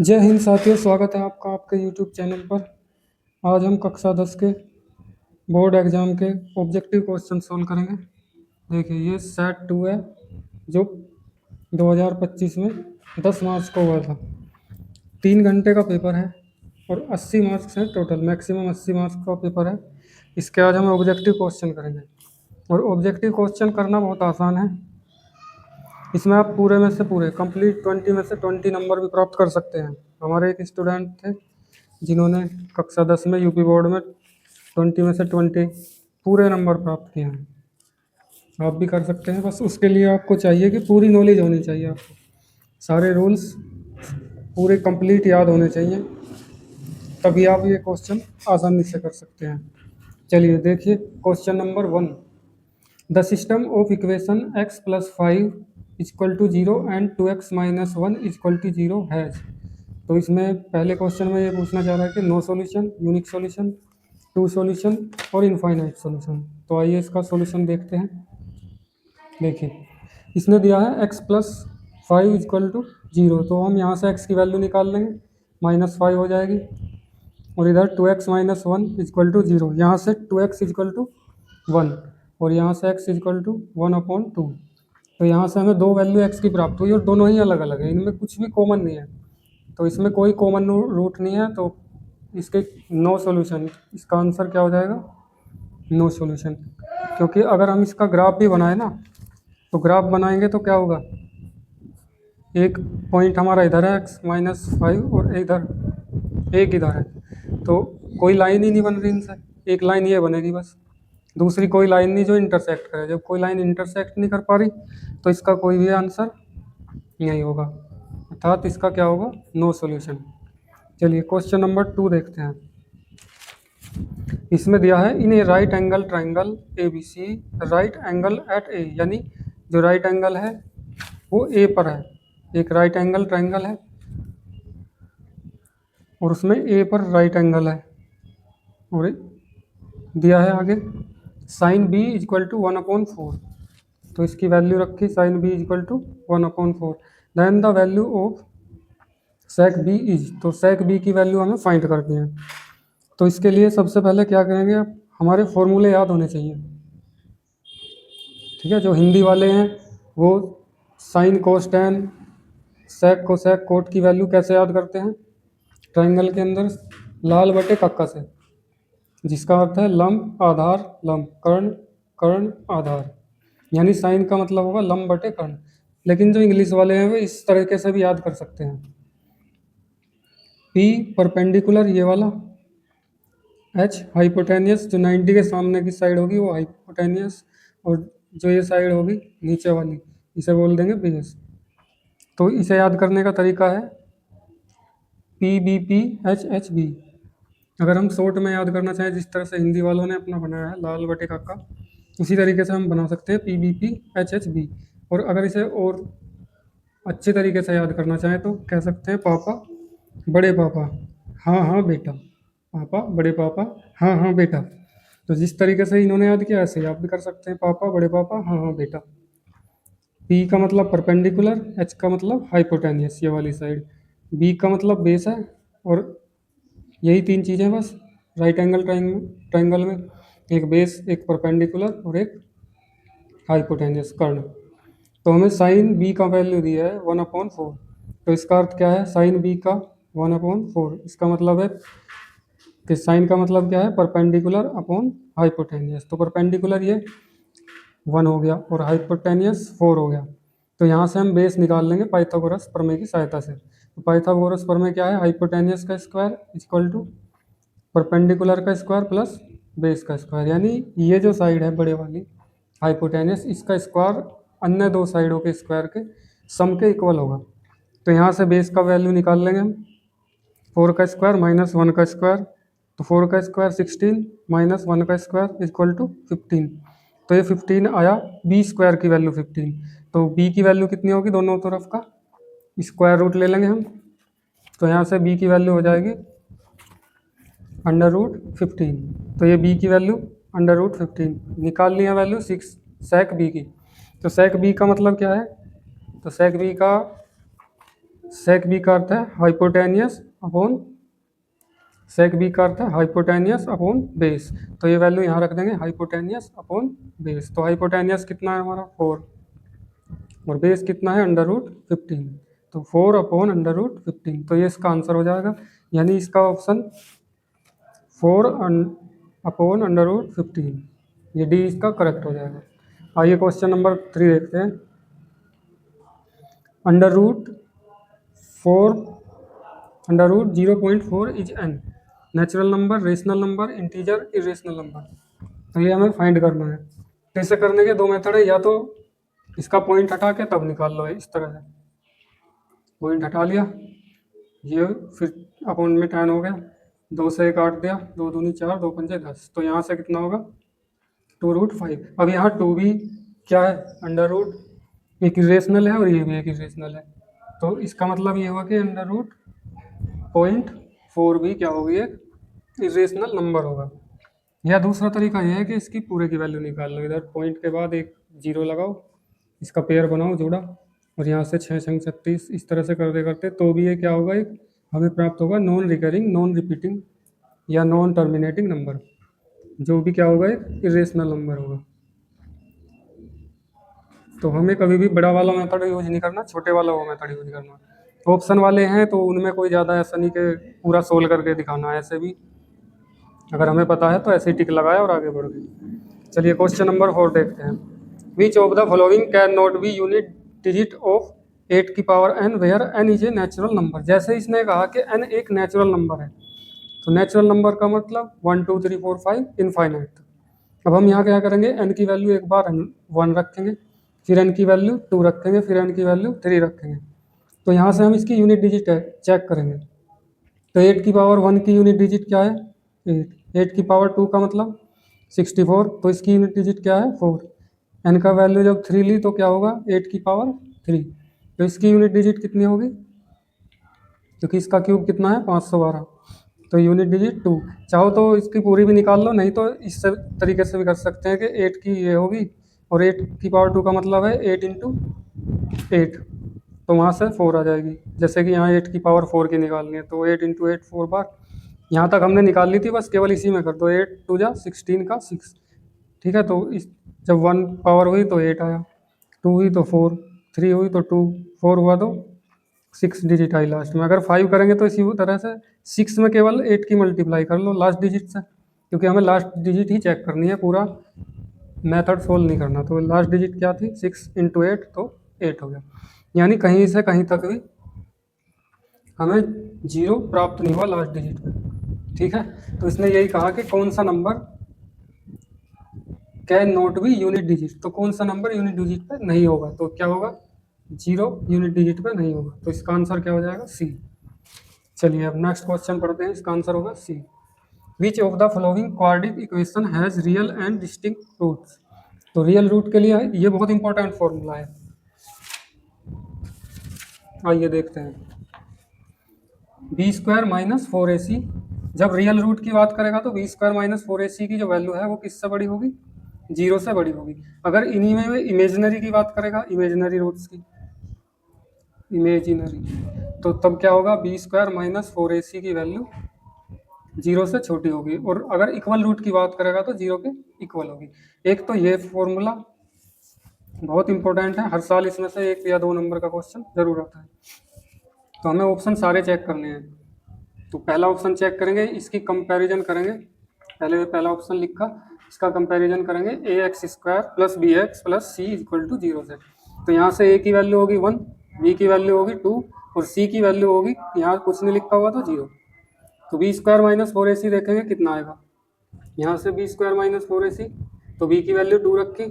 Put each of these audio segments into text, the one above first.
जय हिंद साथियों, स्वागत है आपका आपके YouTube चैनल पर। आज हम कक्षा 10 के बोर्ड एग्जाम के ऑब्जेक्टिव क्वेश्चन सोल्व करेंगे। देखिए, ये सेट 2 है जो 2025 में 10 मार्च को हुआ था। 3 घंटे का पेपर है और 80 मार्क्स हैं टोटल, मैक्सिमम 80 मार्क्स का पेपर है। इसके आज हम ऑब्जेक्टिव क्वेश्चन करेंगे और ऑब्जेक्टिव क्वेश्चन करना बहुत आसान है। इसमें आप पूरे में से पूरे कंप्लीट 20 में से 20 नंबर भी प्राप्त कर सकते हैं। हमारे एक स्टूडेंट थे जिन्होंने कक्षा 10 में यूपी बोर्ड में 20 में से 20 पूरे नंबर प्राप्त किए हैं। आप भी कर सकते हैं, बस उसके लिए आपको चाहिए कि पूरी नॉलेज होनी चाहिए। आपको सारे रूल्स पूरे कंप्लीट याद होने चाहिए, तभी आप ये क्वेश्चन आसानी से कर सकते हैं। चलिए देखिए, question number 1। The system of equation x plus 5 equal to 0 and 2x minus 1 equal to 0 has. तो इसमें पहले क्वेश्चन में ये पूछना चाह रहा है कि no solution, unique solution, two solution और इनफाइनाइट सॉल्यूशन। तो आइए इसका सॉल्यूशन देखते हैं। देखिए, इसने दिया है x प्लस 5 इक्वल टू 0, तो हम यहाँ से x की वैल्यू निकाल लेंगे, -5 हो जाएगी। और इधर 2x माइनस 1 इक्वल टू 0, यहाँ से 2x इक्वल टू 1 और यहाँ से x इक्वल टू 1/2। तो यहाँ से हमें दो वैल्यू x की प्राप्त हुई और दोनों ही अलग अलग है, इनमें कुछ भी कॉमन नहीं है। तो इसमें कोई कॉमन रूट नहीं है, तो इसके नो सॉल्यूशन। इसका आंसर क्या हो जाएगा? No solution. क्योंकि अगर हम इसका ग्राफ भी बनाए ना, तो ग्राफ बनाएंगे तो क्या होगा, एक पॉइंट हमारा इधर है x-5 और इधर एक इधर है, तो कोई लाइन ही नहीं बन रही इनसे। एक लाइन ये बनेगी बस, दूसरी कोई लाइन नहीं जो इंटरसेक्ट करे। जब कोई लाइन इंटरसेक्ट नहीं कर पा रही तो इसका कोई भी आंसर नहीं होगा, अर्थात इसका क्या होगा? No solution. चलिए क्वेश्चन नंबर 2 देखते हैं। इसमें दिया है in a right angle triangle A B C, right angle at A, यानी जो राइट एंगल है वो ए पर है। एक राइट एंगल ट्राइंगल है और उसमें ए पर राइट एंगल है, और दिया है आगे साइन बी इक्वल टू 1/4। तो इसकी वैल्यू रखी sine B equal to 1/4। Then the value of sec B is, तो सेक बी की वैल्यू हमें फाइंड करनी है। तो इसके लिए सबसे पहले क्या करेंगे, हमारे फॉर्मूले याद होने चाहिए। ठीक है, जो हिंदी वाले हैं वो sine cos tan sec cosec cot की वैल्यू कैसे याद करते हैं? ट्राइंगल के अंदर लाल बटे कक्का से, जिसका अर्थ है लंब आधार लंब, कर्ण कर्ण आधार, यानी साइन का मतलब होगा लंब बटे कर्ण। लेकिन जो इंग्लिश वाले हैं वो इस तरीके से भी याद कर सकते हैं। P परपेंडिकुलर ये वाला, H हाइपोटेनियस, जो 90 के सामने की साइड होगी वो हाइपोटेनियस, और जो ये साइड होगी नीचे वाली इसे बोल देंगे बेस। तो इसे याद करने का तरीका है PBP HHB। अगर हम शॉर्ट में याद करना चाहें, जिस तरह से हिंदी वालों ने अपना बनाया है लाल बटे काका, उसी तरीके से हम बना सकते हैं PBP HHB। और अगर इसे और अच्छे तरीके से याद करना चाहें तो कह सकते हैं पापा बड़े पापा हाँ हाँ बेटा, पापा बड़े पापा हाँ हाँ बेटा। तो जिस तरीके से इन्होंने याद किया ऐसे ही आप भी कर सकते हैं, पापा बड़े पापा हाँ हाँ बेटा। पी का मतलब परपेंडिकुलर, एच का मतलब हाइपोटेनियस ये वाली साइड, बी का मतलब बेस है, और यही तीन चीज़ें बस राइट एंगल ट्राइंगल में, एक बेस, एक परपेंडिकुलर और एक हाइपोटेनियस कर्ण। तो हमें साइन बी का वैल्यू दिया है 1/4। तो इसका अर्थ क्या है? साइन बी का 1/4, इसका मतलब है कि साइन का मतलब क्या है? Perpendicular upon hypotenuse. तो परपेंडिकुलर ये 1 हो गया और हाइपोटेनियस 4 हो गया। तो यहाँ से हम बेस निकाल लेंगे पाइथागोरस प्रमेय की सहायता से। तो पाइथागोरस प्रमेय क्या है? हाइपोटेनियस का स्क्वायर इक्वल टू परपेंडिकुलर का स्क्वायर प्लस बेस का स्क्वायर, यानी ये जो साइड है बड़े वाली हाइपोटेनियस, इसका स्क्वायर अन्य दो साइडों के स्क्वायर के सम के इक्वल होगा। तो यहाँ से बेस का वैल्यू निकाल लेंगे हम, 4 का स्क्वायर माइनस 1 का स्क्वायर, तो 4 का स्क्वायर 16 माइनस 1 का स्क्वायर इक्वल टू 15। तो ये 15 आया, बी स्क्वायर की वैल्यू 15। तो बी की वैल्यू कितनी होगी? दोनों तरफ का स्क्वायर रूट ले लेंगे हम। तो यहाँ से बी की वैल्यू हो जाएगी √15। तो ये बी की वैल्यू √15 निकाल लिया वैल्यू 6 सेक बी की। तो सेक बी का मतलब क्या है? तो सेक बी का सेक बी का अर्थ है हाइपोटेनियस अपॉन, सेक बी का अर्थ है हाइपोटेनियस अपॉन बेस, तो ये वैल्यू यहाँ रख देंगे हाइपोटेनियस अपॉन बेस। तो हाइपोटेनियस कितना है हमारा 4 और बेस कितना है √15, तो 4 अपॉन √15, तो ये इसका आंसर हो जाएगा, यानी इसका ऑप्शन 4 अपॉन √15, ये डी इसका करेक्ट हो जाएगा। आइए क्वेश्चन नंबर 3 देखते हैं। √4 √0.4 is an natural number, rational number, integer, irrational number, तो ये हमें फाइंड करना है। कैसे करने के दो मेथड है, या तो इसका पॉइंट हटा के तब निकाल लो, इस तरह से पॉइंट हटा लिया, ये फिर अपॉन में 10 हो गया, 2 से 1 काट दिया, 2 दूनी 4, 2 पंजे 10, तो यहाँ से कितना होगा 2√5। अब यहाँ 2 भी क्या है अंडर रूट, एक इरेशनल है और ये भी एक इरेशनल है, तो इसका मतलब ये हुआ कि √0.4 भी क्या होगी, एक इरेशनल नंबर होगा। या दूसरा तरीका यह है कि इसकी पूरे की वैल्यू निकाल लो, इधर पॉइंट के बाद एक जीरो लगाओ, इसका पेयर बनाओ जोड़ा, और यहाँ से 6 छंग 36, इस तरह से करते करते तो भी ये क्या होगा, एक हमें प्राप्त होगा नॉन रिकरिंग, नॉन रिपीटिंग या नॉन टर्मिनेटिंग नंबर, जो भी क्या होगा एक इरेशनल नंबर होगा। तो हमें कभी भी बड़ा वाला मेथड यूज नहीं करना, छोटे वाला वो मेथड यूज करना। ऑप्शन वाले हैं तो उनमें कोई ज़्यादा ऐसा नहीं कि पूरा सोल्व करके दिखाना है, ऐसे भी अगर हमें पता है तो ऐसे ही टिक लगाया और आगे बढ़ गए। चलिए क्वेश्चन नंबर 4 देखते हैं। Which of the following can not be unit digit of 8 की power n where n is a natural number. जैसे इसने कहा कि n एक नेचुरल नंबर है, तो नेचुरल नंबर का मतलब 1 2 3 4 5 इनफाइनाइट। अब हम यहाँ क्या करेंगे, n की वैल्यू एक बार 1 रखेंगे, फिर n की वैल्यू 2 रखेंगे, फिर n की वैल्यू 3 रखेंगे। तो यहाँ से हम इसकी यूनिट डिजिट चेक करेंगे। तो 8 की पावर 1 की यूनिट डिजिट क्या है 8, 8 की पावर 2 का मतलब 64, तो इसकी यूनिट डिजिट क्या है 4। n का वैल्यू जब 3 ली तो क्या होगा 8 की पावर 3, तो इसकी यूनिट डिजिट कितनी होगी, क्योंकि इसका क्यूब कितना है 512, तो यूनिट डिजिट 2। चाहो तो इसकी पूरी भी निकाल लो, नहीं तो इस तरीके से भी कर सकते हैं कि 8 की ये होगी और 8 की पावर 2 का मतलब है 8 इंटू 8, तो वहाँ से 4 आ जाएगी। जैसे कि यहाँ 8 की पावर 4 की निकालनी है, तो 8 इंटू 8 4 बार, यहाँ तक हमने निकाल ली थी, बस केवल इसी में कर दो, 8 2 जा 16 का 6, ठीक है। तो इस जब 1 पावर हुई तो 8 आया, 2 हुई तो 4, 3 हुई तो 2, 4 हुआ तो 6 डिजिट आई लास्ट में। अगर 5 करेंगे तो इसी तरह से 6 में केवल 8 की मल्टीप्लाई कर लो लास्ट डिजिट से, क्योंकि हमें लास्ट डिजिट ही चेक करनी है, पूरा मेथड सोल्व नहीं करना। तो लास्ट डिजिट क्या थी 6 इंटू 8, तो 8 हो गया, यानी कहीं से कहीं तक भी हमें 0 प्राप्त नहीं हुआ लास्ट डिजिट में, ठीक है। तो इसने यही कहा कि कौन सा number can not be unit digit, तो कौन सा नंबर यूनिट डिजिट पे नहीं होगा, तो क्या होगा 0 यूनिट डिजिट पे नहीं होगा, तो इसका आंसर क्या हो जाएगा सी। चलिए अब नेक्स्ट क्वेश्चन पढ़ते हैं, इसका आंसर होगा C. Which of the following quadratic equation has real and distinct roots. तो रियल रूट के लिए ये बहुत इंपॉर्टेंट फॉर्मूला है, आइए देखते हैं। b² माइनस 4ac, जब रियल रूट की बात करेगा तो b² माइनस 4ac की जो वैल्यू है वो किससे बड़ी होगी 0 से बड़ी होगी। अगर इन्हीं में इमेजिनरी की बात करेगा, इमेजिनरी रूट्स की, इमेजिनरी, तो तब क्या होगा b² माइनस 4ac की वैल्यू 0 से छोटी होगी, और अगर इक्वल रूट की बात करेगा तो 0 के इक्वल होगी। एक तो ये फॉर्मूला बहुत इंपॉर्टेंट है, हर साल इसमें से 1 या 2 नंबर का क्वेश्चन जरूर आता है। तो हमें ऑप्शन सारे चेक करने हैं। तो पहला ऑप्शन चेक करेंगे, इसकी कंपैरिजन करेंगे, पहले पहला ऑप्शन लिखा, इसका कंपैरिजन करेंगे ax² plus bx plus c equal to 0 से। तो यहाँ से a की वैल्यू होगी 1, b की वैल्यू होगी 2 और c की वैल्यू होगी, यहाँ कुछ नहीं लिखा हुआ तो 0। तो b² माइनस 4ac देखेंगे कितना आएगा, यहाँ से b² माइनस 4ac, तो b की वैल्यू 2 रखी,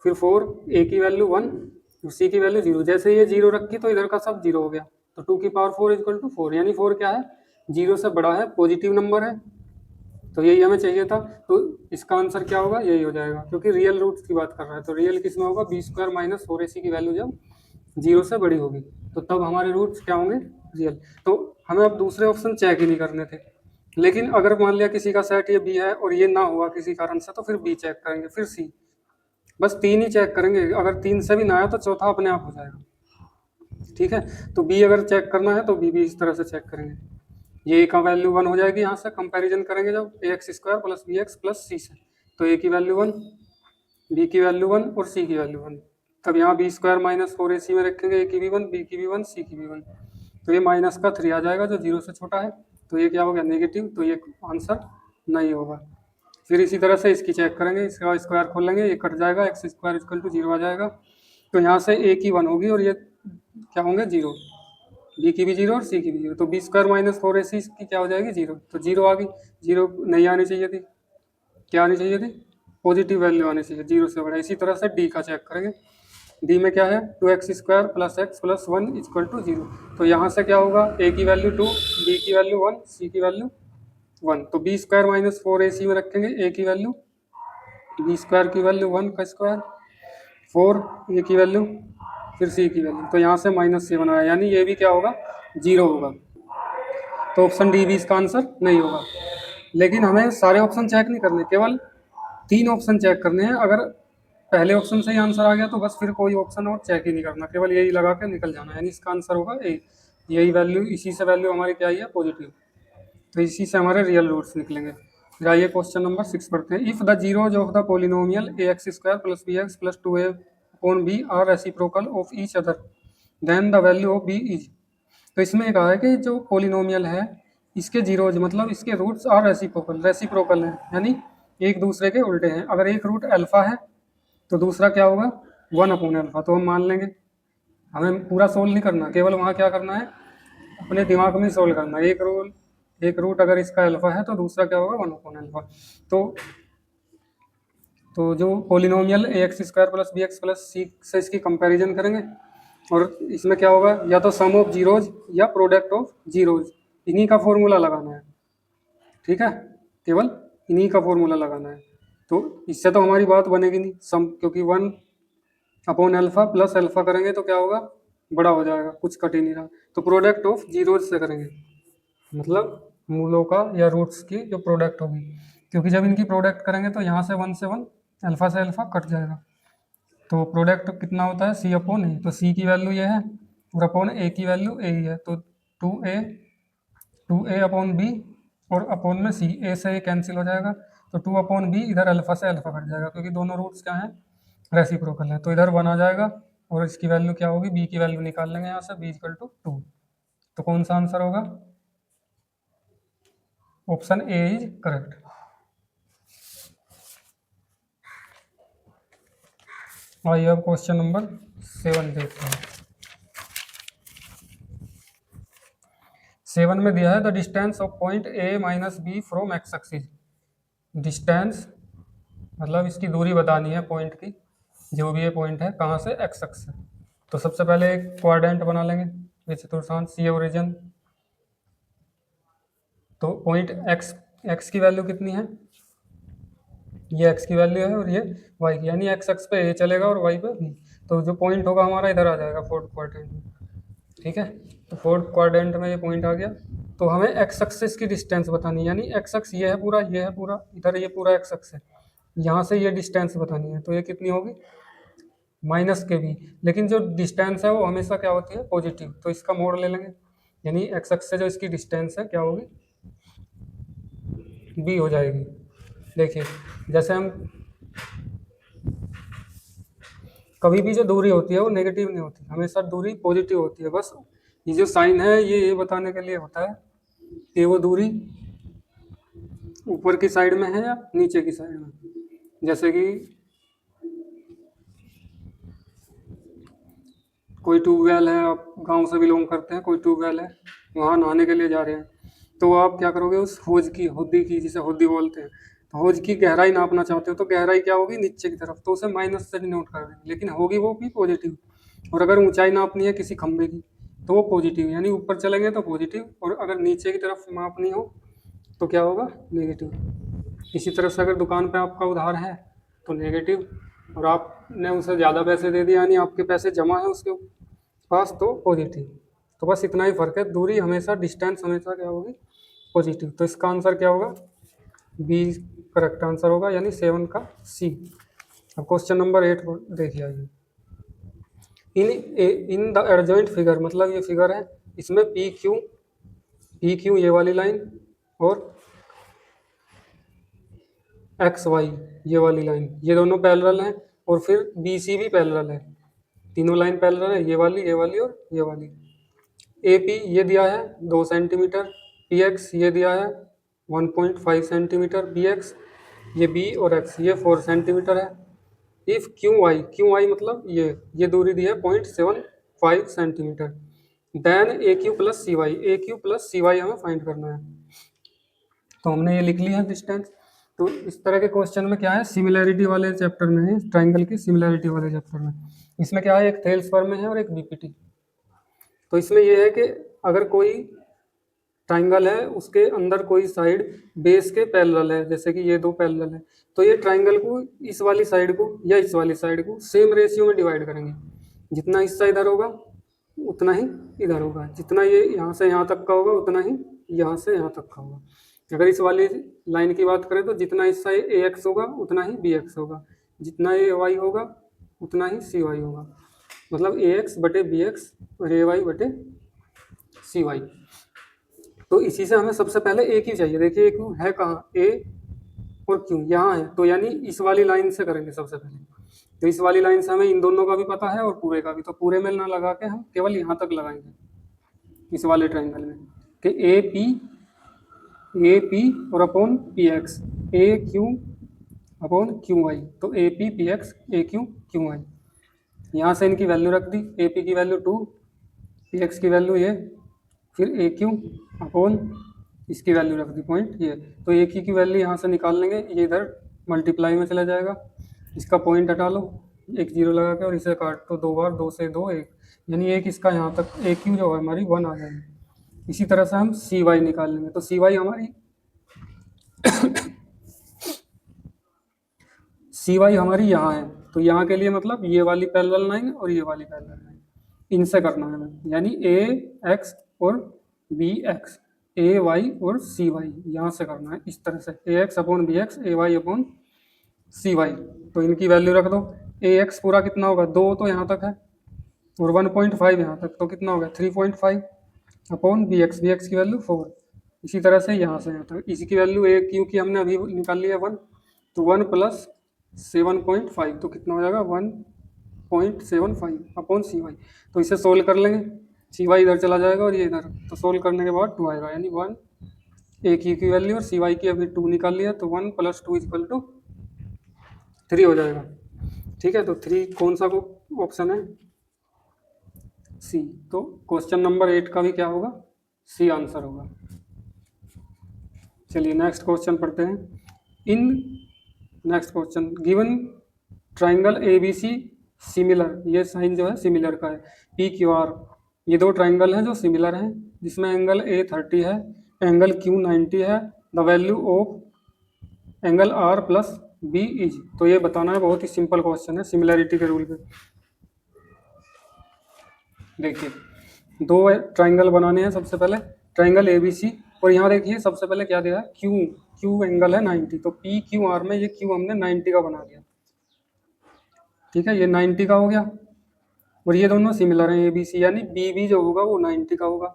फिर 4, a की वैल्यू 1, c की वैल्यू 0। जैसे ये 0 रखी तो इधर का सब 0 हो गया, तो 2 की पावर 4 इक्वल टू 4, यानी 4 क्या है 0 से बड़ा है, पॉजिटिव नंबर है, तो यही हमें चाहिए था। तो इसका आंसर क्या होगा, यही हो जाएगा, क्योंकि रियल रूट्स की बात कर रहा है। तो रियल किस में होगा b² माइनस 4ac की वैल्यू जब 0 से बड़ी होगी तो तब हमारे रूट्स क्या होंगे रियल। तो हमें अब दूसरे ऑप्शन चेक ही नहीं करने थे, लेकिन अगर मान लिया किसी का सेट ये बी है और ये ना हुआ किसी कारण से, तो फिर बी चेक करेंगे, फिर सी, बस 3 ही चेक करेंगे। अगर 3 से भी ना आया तो चौथा अपने आप हो जाएगा। ठीक है। तो बी अगर चेक करना है तो बी भी इस तरह से चेक करेंगे, ये ए का वैल्यू 1 हो जाएगी, यहाँ से कंपैरिजन करेंगे जब a x square plus B x plus c से, तो ए की वैल्यू 1, बी की वैल्यू 1 और सी की वैल्यू 1। तब यहाँ बी स्क्वायर माइनस 4ac में रखेंगे, ए की भी 1, बी की भी 1, सी की भी 1, तो ये माइनस का 3 आ जाएगा जो 0 से छोटा है, तो ये क्या हो गया नेगेटिव, तो ये आंसर नहीं होगा। फिर इसी तरह से इसकी चेक करेंगे, इसका स्क्वायर खोलेंगे, ये कट जाएगा, एक्स स्क्वायर इक्वल टू 0 आ जाएगा, तो यहाँ से ए की 1 होगी और ये क्या होंगे 0, बी की भी 0 और सी की भी 0, तो बी स्क्वायर माइनस 4ac की क्या हो जाएगी 0, तो 0 आ गई, 0 नहीं आनी चाहिए थी, क्या आनी चाहिए थी, पॉजिटिव वैल्यू आनी चाहिए 0 से बड़ा। इसी तरह से डी का चेक करेंगे, डी में क्या है 2x square plus X plus 1 equal to 0, तो यहाँ से क्या होगा ए की वैल्यू 2, बी की वैल्यू 1, सी की वैल्यू 1, तो बी स्क्वायर माइनस 4ac में रखेंगे, ए की वैल्यू बी स्क्वायर की वैल्यू 1 का स्क्वायर 4, ए की वैल्यू फिर सी की वैल्यू, तो यहाँ से -7 आया, यानी ये भी क्या होगा 0 होगा, तो ऑप्शन डी भी इसका आंसर नहीं होगा। लेकिन हमें सारे ऑप्शन चेक नहीं करने, केवल 3 ऑप्शन चेक करने हैं, अगर पहले ऑप्शन से ही आंसर आ गया तो बस फिर कोई ऑप्शन और चेक ही नहीं करना, केवल यही लगा के निकल जाना, यानी इसका आंसर होगा ए, यही वैल्यू, इसी से वैल्यू हमारी क्या आई है पॉजिटिव, तो इसी से हमारे रियल रूट्स निकलेंगे। फिर आइए क्वेश्चन नंबर 6 पढ़ते हैं। If the zeros of the polynomial A x square plus B x plus 2a upon B are reciprocal of each other then the value of B is, तो इसमें ये कहा है कि जो पोलिनोमियल है इसके जीरोज मतलब इसके रूट्स आर रेसिप्रोकल हैं, यानी एक दूसरे के उल्टे हैं। अगर एक रूट अल्फा है तो दूसरा क्या होगा 1 अपॉन अल्फा, तो हम मान लेंगे, हमें पूरा सोल्व नहीं करना, केवल वहाँ क्या करना है अपने दिमाग में सोल्व करना है। एक रूट अगर इसका अल्फा है तो दूसरा क्या होगा 1 अपॉन अल्फा। तो जो पोलिनोमियल ए x square plus B x plus c से इसकी कंपैरिजन करेंगे, और इसमें क्या होगा या तो सम ऑफ जीरोज या प्रोडक्ट ऑफ जीरोज, इन्हीं का फॉर्मूला लगाना है, ठीक है, केवल इन्हीं का फॉर्मूला लगाना है। तो इससे तो हमारी बात बनेगी नहीं सम, क्योंकि 1 अपॉन अल्फा प्लस अल्फा करेंगे तो क्या होगा बड़ा हो जाएगा, कुछ कट ही नहीं रहा, तो प्रोडक्ट ऑफ जीरोज से करेंगे, मतलब मूलों का या रूट्स की जो प्रोडक्ट होगी, क्योंकि जब इनकी प्रोडक्ट करेंगे तो यहाँ से 1 से 1 अल्फा से अल्फा कट जाएगा, तो प्रोडक्ट कितना होता है सी अपॉन ए, तो सी की वैल्यू ये है और अपॉन ए की वैल्यू ए ही है, तो 2a अपॉन बी और अपॉन में सी, ए से ए कैंसिल हो जाएगा, तो 2 अपॉन बी इधर अल्फा से अल्फा कट जाएगा, क्योंकि दोनों रूट्स क्या हैं रेसिप्रोकल है, तो इधर 1 आ जाएगा और इसकी वैल्यू क्या होगी बी की वैल्यू निकाल लेंगे यहाँ से, बी इक्वल टू 2, तो कौन सा आंसर होगा ऑप्शन ए इज करेक्ट। आइए अब क्वेश्चन नंबर 7 देखते हैं। 7 में दिया है the distance of point A minus B from X axis, distance मतलब इसकी दूरी बतानी है पॉइंट की, जो भी ये पॉइंट है कहाँ से एक्स एक्स से, तो सबसे पहले एक क्वाड्रेंट बना लेंगे, ये चतुर्थांश सी ओरिजिन, तो पॉइंट एक्स की वैल्यू कितनी है, ये एक्स की वैल्यू है और ये वाई की, यानी एक्स एक्स पे ए चलेगा और वाई पे बी, तो जो पॉइंट होगा हमारा इधर आ जाएगा फोर्थ क्वाड्रेंट में, ठीक है, तो फोर्थ क्वाड्रेंट में ये पॉइंट आ गया, तो हमें एक्स एक्सिस की डिस्टेंस बतानी है, यानी एक्स एक्स ये है पूरा, ये है पूरा, इधर ये पूरा एक्स एक्स है, यहाँ से ये डिस्टेंस बतानी है, तो ये कितनी होगी माइनस के बी, लेकिन जो डिस्टेंस है वो हमेशा क्या होती है पॉजिटिव, तो इसका मोड ले लेंगे, यानी एक्स एक्स से जो इसकी डिस्टेंस है क्या होगी बी हो जाएगी। देखिए जैसे हम कभी भी जो दूरी होती है वो नेगेटिव नहीं होती, हमेशा दूरी पॉजिटिव होती है, बस ये जो साइन है ये बताने के लिए होता है कि वो दूरी ऊपर की साइड में है या नीचे की साइड में। जैसे कि कोई ट्यूबवेल है, आप गांव से बिलोंग करते हैं, कोई ट्यूबवेल है वहाँ नहाने के लिए जा रहे हैं, तो आप क्या करोगे उस हौज की होदी की, जिसे होदी बोलते हैं, तो हौज की गहराई नापना चाहते हो तो गहराई क्या होगी नीचे की तरफ, तो उसे माइनस से डिनोट कर देंगे, लेकिन होगी वो भी पॉजिटिव। और अगर ऊंचाई नापनी है किसी खंभे की तो वो पॉजिटिव, यानी ऊपर चलेंगे तो पॉजिटिव, और अगर नीचे की तरफ मापनी हो तो क्या होगा नेगेटिव। इसी तरह से अगर दुकान पे आपका उधार है तो नेगेटिव, और आपने उसे ज़्यादा पैसे दे दिए यानी आपके पैसे जमा है उसके पास तो पॉजिटिव। तो बस इतना ही फर्क है, दूरी हमेशा डिस्टेंस हमेशा क्या होगी पॉजिटिव, तो इसका आंसर क्या होगा बी करेक्ट आंसर होगा, यानी 7 का सी। अब क्वेश्चन नंबर 8 देखिए आइए। इन द एडजॉइंट फिगर, मतलब ये फिगर है, इसमें पी क्यू ये वाली लाइन और एक्स वाई ये वाली लाइन, ये दोनों पैरेलल हैं, और फिर बी सी भी पैरेलल है। तीनों लाइन पैरेलल है, ये वाली और ये वाली। ए पी ये दिया है 2 सेंटीमीटर, पी एक्स ये दिया है 1.5 सेंटीमीटर, बी एक्स ये बी और एक्स ये 4 सेंटीमीटर है। इफ क्यू वाई मतलब ये दूरी दी है 0.75 सेंटीमीटर, देन ए क्यू प्लस सी वाई हमें फाइंड करना है। तो हमने ये लिख लिया है डिस्टेंस। तो इस तरह के क्वेश्चन में क्या है, सिमिलैरिटी वाले चैप्टर में है, ट्राइंगल की सिमिलैरिटी वाले चैप्टर में इसमें क्या है, एक थेल्स फॉर्म में है और एक बीपीटी। तो इसमें यह है कि अगर कोई ट्राइंगल है, उसके अंदर कोई साइड बेस के पैरेलल है, जैसे कि ये दो पैरेलल है, तो ये ट्राइंगल को इस वाली साइड को या इस वाली साइड को सेम रेशियो में डिवाइड करेंगे। जितना हिस्सा इधर होगा उतना ही इधर होगा, जितना ये यहाँ से यहाँ तक का होगा उतना ही यहाँ से यहाँ तक का होगा। अगर इस वाली लाइन की बात करें तो जितना हिस्सा ए एक्स होगा उतना ही बी एक्स होगा, जितना ए वाई होगा उतना ही सी वाई होगा, मतलब ए एक्स बटे बी एक्स और ए वाई बटे सी वाई। तो इसी से हमें सबसे पहले ए क्यू चाहिए। देखिए ए क्यू है कहाँ, ए और क्यू यहाँ है, तो यानी इस वाली लाइन से करेंगे सबसे पहले। तो इस वाली लाइन से हमें इन दोनों का भी पता है और पूरे का भी, तो पूरे में ना लगा के हम केवल यहाँ तक लगाएंगे इस वाले ट्राइंगल में कि ए पी और upon P X, A Q upon Q Y, तो A P P X A Q Q Y. यहाँ से इनकी वैल्यू रख दी, ए पी की वैल्यू 2, पी एक्स की वैल्यू ये, फिर ए क्यू अपॉन इसकी वैल्यू रख दी पॉइंट ये। तो ए क्यू की वैल्यू यहाँ से निकाल लेंगे, ये इधर मल्टीप्लाई में चला जाएगा, इसका पॉइंट हटा लो, एक जीरो लगा के और इसे काट तो 2 बार, 2 से 2 1, यानी एक इसका यहाँ तक ए क्यू जो है हमारी 1 आ जाएगी। इसी तरह से हम सी वाई निकाल लेंगे, तो सी वाई हमारी सी वाई हमारी यहाँ है, तो यहाँ के लिए मतलब ये वाली पैरेलल लाइन और ये वाली पैरेलल लाइन, इनसे करना है हमें, यानी ए एक्स और बी एक्स, ए वाई और सी वाई यहाँ से करना है इस तरह से, ए एक्स अपॉन बी एक्स, ए वाई अपॉन सी वाई। तो इनकी वैल्यू रख दो, ए एक्स पूरा कितना होगा 2 तो यहाँ तक है और 1.5 यहाँ तक, तो कितना होगा 3.5 अपॉन बी एक्स की वैल्यू 4। इसी तरह से यहाँ से यहाँ तक, इसी की वैल्यू ए क्यू की हमने अभी निकाल लिया 1, तो 1 प्लस 7.5 तो कितना हो जाएगा 1.75 अपॉन सी वाई। तो इसे सोल्व कर लेंगे, सी वाई इधर चला जाएगा और ये इधर, तो सोल्व करने के बाद 2 आएगा, यानी 1 ए क्यू की वैल्यू और सी वाई की अभी 2 निकाल लिया, तो 1 + 2 = 3 हो जाएगा। ठीक है, तो 3 कौन सा ऑप्शन है, सी। तो क्वेश्चन नंबर 8 का भी क्या होगा, सी आंसर होगा। चलिए नेक्स्ट क्वेश्चन पढ़ते हैं। Next question, given triangle A B C similar, ये साइन जो है सिमिलर का है, पी क्यू आर, ये दो ट्राइंगल हैं जो सिमिलर हैं, जिसमें एंगल ए 30 है, एंगल क्यू 90 है, the value of angle R plus B is. तो ये बताना है, बहुत ही सिंपल क्वेश्चन है सिमिलैरिटी के रूल पे। देखिए दो ट्राइंगल बनाने हैं, सबसे पहले ट्राइंगल ए बी सी, और यहाँ देखिए सबसे पहले क्या दिया है, क्यू एंगल है 90, तो पी क्यू आर में ये क्यू हमने 90 का बना दिया। ठीक है, ये 90 का हो गया, और ये दोनों सिमिलर हैं ए बी सी, यानी बी भी जो होगा वो 90 का होगा।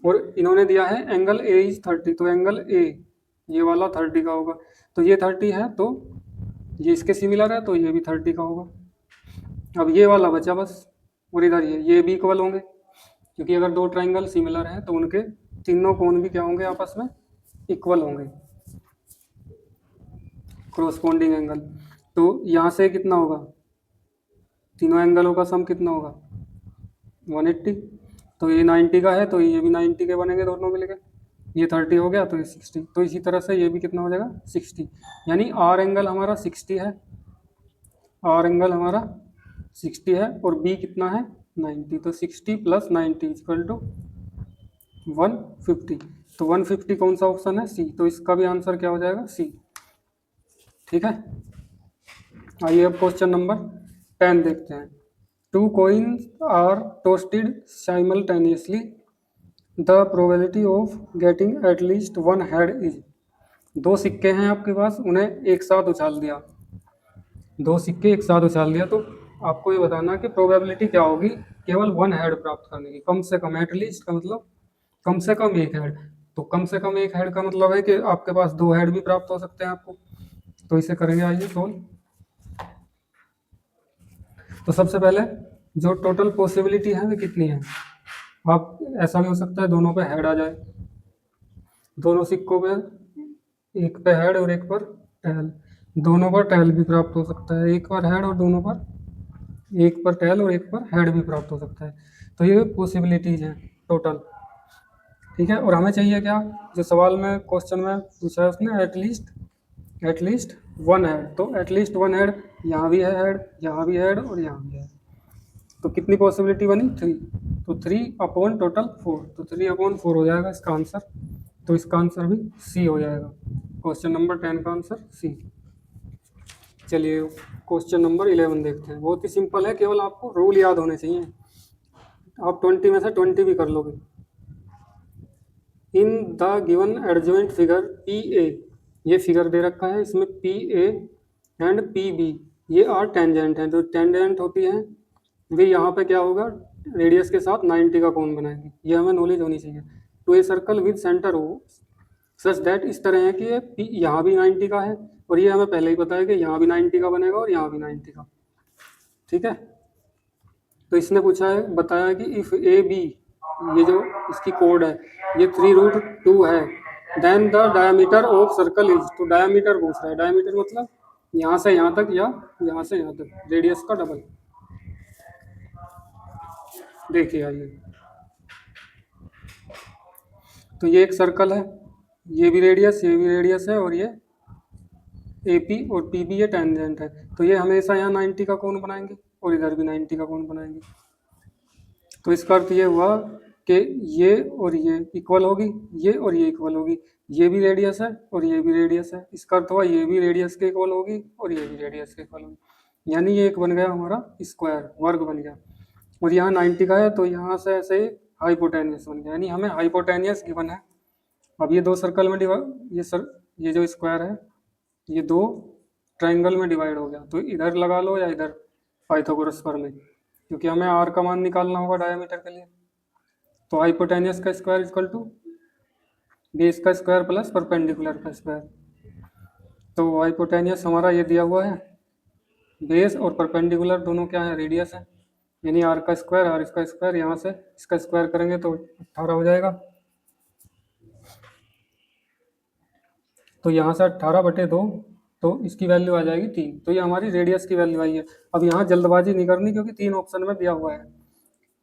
और इन्होंने दिया है एंगल ए इज 30, तो एंगल ए ये वाला 30 का होगा, तो ये 30 है तो ये इसके सिमिलर है, तो ये भी 30 का होगा। अब ये वाला बचा बस, और इधर ये भी इक्वल होंगे, क्योंकि अगर दो ट्राइंगल सिमिलर हैं तो उनके तीनों कोण भी क्या होंगे, आपस में इक्वल होंगे, कोरोस्पोंडिंग एंगल। तो यहाँ से कितना होगा, तीनों एंगलों का सम कितना होगा 180, तो ये 90 का है तो ये भी 90 के बनेंगे दोनों मिलके, ये 30 हो गया तो ये 60, तो इसी तरह से ये भी कितना हो जाएगा 60, यानी आर एंगल हमारा 60 है, आर एंगल हमारा 60 है और बी कितना है 90, तो 60 + 90 = 150। तो 150 कौन सा ऑप्शन है, सी, तो इसका भी आंसर क्या हो जाएगा, सी। ठीक है, आइए अब क्वेश्चन नंबर 10 देखते हैं। 2 coins are toasted simultaneously, the probability of getting at least one head is। दो सिक्के हैं आपके पास, उन्हें एक साथ उछाल दिया, दो सिक्के एक साथ उछाल दिया, तो आपको ये बताना कि प्रोबेबिलिटी क्या होगी केवल वन हेड प्राप्त करने की, कम से कम, एटलीस्ट का मतलब कम से कम एक हेड। तो कम से कम एक हेड का मतलब है कि आपके पास दो हेड भी प्राप्त हो सकते हैं आपको। तो इसे करेंगे, आइए सोल्व। तो सबसे पहले जो टोटल पॉसिबिलिटी है वो कितनी है। आप ऐसा भी हो सकता है दोनों पे हेड आ जाए, दोनों सिक्कों पे, एक पे हेड और एक पर टेल, दोनों पर टेल भी प्राप्त हो सकता है, एक पर हेड और दोनों पर, एक पर टेल और एक पर हेड भी प्राप्त हो सकता है। तो ये पॉसिबिलिटीज हैं टोटल, ठीक है। और हमें चाहिए क्या, जो सवाल में क्वेश्चन में पूछा है उसने, एटलीस्ट वन हेड। तो एटलीस्ट वन हेड, यहाँ भी है हेड, यहाँ भी हेड और यहाँ भी है। तो कितनी पॉसिबिलिटी बनी, 3। तो 3 अपॉन टोटल 4, तो 3/4 हो जाएगा इसका आंसर। तो इसका आंसर भी सी हो जाएगा। क्वेश्चन नंबर 10 का आंसर सी। चलिए क्वेश्चन नंबर 11 देखते हैं। बहुत ही सिंपल है, केवल आपको रूल याद होने चाहिए। आप 20 में से 20 भी कर लोगे। In the given adjoint figure P A, ये फिगर दे रखा है, इसमें P A and P B ये आर टेंजेंट हैं। जो टेंजेंट होती हैं वे यहाँ पे क्या होगा, रेडियस के साथ 90 का कोण बनाएंगे। ये हमें नॉलेज होनी चाहिए। To a circle with centre O such that, इस तरह है कि ये पी यहाँ भी 90 का है, और ये हमें पहले ही पता है कि यहाँ भी 90 का बनेगा और यहाँ भी 90 का, ठीक है। तो इसने पूछा है, बताया कि इफ ए बी, ये जो इसकी कोड है, ये 3√2 है, then the diameter of circle is, तो डायमीटर पूछ रहा है। डायमीटर मतलब यहाँ से यहाँ तक या यहाँ से यहाँ तक, रेडियस का डबल। देखिए आइए, तो ये एक सर्कल है, ये भी रेडियस है, और ये ए पी और पी बी ये टेंजेंट है। तो ये हमेशा यहाँ 90 का कोण बनाएंगे और इधर भी 90 का कोण बनाएंगे। तो इसका अर्थ ये हुआ कि ये और ये इक्वल होगी, ये और ये इक्वल होगी, ये भी रेडियस है और ये भी रेडियस है। इसका अर्थ हुआ ये भी रेडियस के इक्वल होगी और ये भी रेडियस के इक्वल होगी। यानी ये एक बन गया हमारा स्क्वायर, वर्ग बन गया। और यहाँ 90 का है तो यहाँ से ऐसे ही हाइपोटेनियस बन गया, यानी हमें हाइपोटेनियस गिवन है। अब ये दो सर्कल में ये जो स्क्वायर है ये दो ट्राइंगल में डिवाइड हो गया। तो इधर लगा लो या इधर पाइथागोरस पर में, क्योंकि हमें आर का मान निकालना होगा डायमीटर के लिए। तो हाइपोटेनियस का स्क्वायर इक्वल टू बेस का स्क्वायर प्लस परपेंडिकुलर का स्क्वायर। तो हाइपोटेनियस हमारा ये दिया हुआ है, बेस और परपेंडिकुलर दोनों क्या है, रेडियस है। यानी आर का स्क्वायर, आर इसका स्क्वायर, यहाँ से इसका स्क्वायर करेंगे तो 18 हो जाएगा। तो यहाँ से 18/2, तो इसकी वैल्यू आ जाएगी 3। तो ये हमारी रेडियस की वैल्यू आई है। अब यहाँ जल्दबाजी नहीं करनी, क्योंकि 3 ऑप्शन में दिया हुआ है,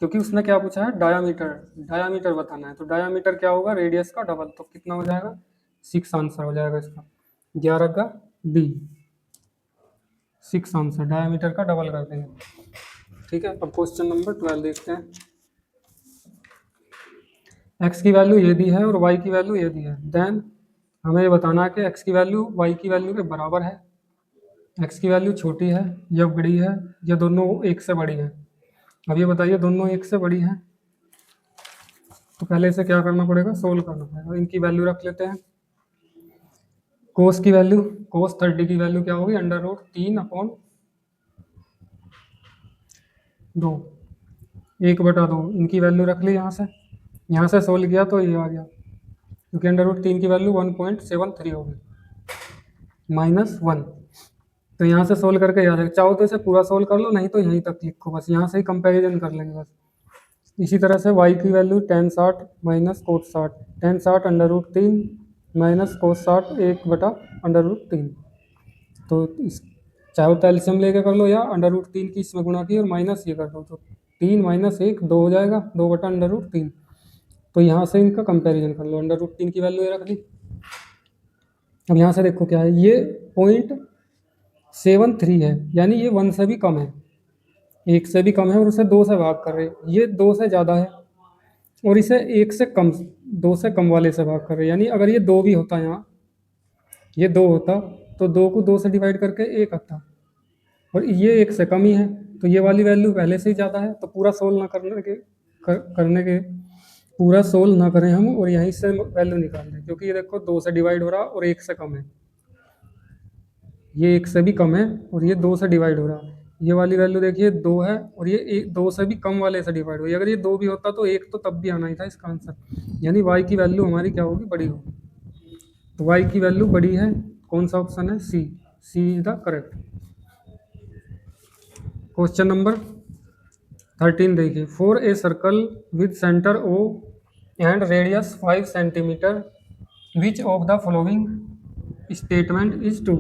क्योंकि उसने क्या पूछा है, डायामीटर बताना है। तो डायामीटर क्या होगा, रेडियस का डबल। तो कितना हो जाएगा, 6 आंसर हो जाएगा इसका। 11 का डी, 6 आंसर, डायामीटर का डबल कर देंगे, ठीक है। अब क्वेश्चन नंबर 12 देखते हैं। एक्स की वैल्यू ये दी है और वाई की वैल्यू ये दी है। देन हमें ये बताना है कि एक्स की वैल्यू वाई की वैल्यू के बराबर है, एक्स की वैल्यू छोटी है या बड़ी है, या दोनों एक से बड़ी है। अब ये बताइए, दोनों एक से बड़ी है, तो पहले इसे क्या करना पड़ेगा, सोल्व करना पड़ेगा। इनकी वैल्यू रख लेते हैं। कोस की वैल्यू, कोस 30 की वैल्यू क्या होगी, √3/2, 1/2। इनकी वैल्यू रख ली, यहाँ से सोल्व किया तो ये आ गया, क्योंकि √3 की वैल्यू 1.73 होगी, -1। तो यहाँ से सोल्व करके याद है, चाहो तो इसे पूरा सोल्व कर लो, नहीं तो यहीं तक लिखो, बस यहाँ से ही कंपैरिजन कर लेंगे बस। इसी तरह से y की value tan60 - cos60, tan60 √3 - cos60 1/√3। तो इस चाहे तो एल्सियम लेके कर लो या √3 की इसमें गुणा की और माइनस ये कर दो, तो 3 - 1 2 हो जाएगा, 2/√3। तो यहाँ से इनका कंपैरिजन कर लो, √3 की वैल्यू ये रख दी। अब यहाँ से देखो क्या है, ये 0.73 है, यानी ये 1 से भी कम है, 1 से भी कम है, और उसे 2 से भाग कर रहे हैं। ये 2 से ज़्यादा है और इसे 1 से कम, 2 से कम वाले से भाग कर रहे हैं। यानी अगर ये 2 भी होता, यहाँ ये 2 होता तो 2 को 2 से डिवाइड करके 1 आता, और ये 1 से कम ही है, तो ये वाली वैल्यू पहले से ही ज़्यादा है। तो पूरा सोल्व ना करने के पूरा सोल्व ना करें हम, और यहीं से वैल्यू निकाल दें, क्योंकि ये देखो 2 से डिवाइड हो रहा और 1 से कम है, ये 1 से भी कम है और ये 2 से डिवाइड हो रहा, ये वाली वैल्यू देखिए 2 है, और ये 2 से भी कम वाले से डिवाइड हुई। अगर ये 2 भी होता तो 1 तो तब भी आना ही था इसका आंसर, यानी y की वैल्यू हमारी क्या होगी, बड़ी होगी। तो y की वैल्यू बड़ी है, कौन सा ऑप्शन है, C, C is the correct. Question number 13 देखिए, for a circle with centre O and radius 5 centimetre which of the following statement is true.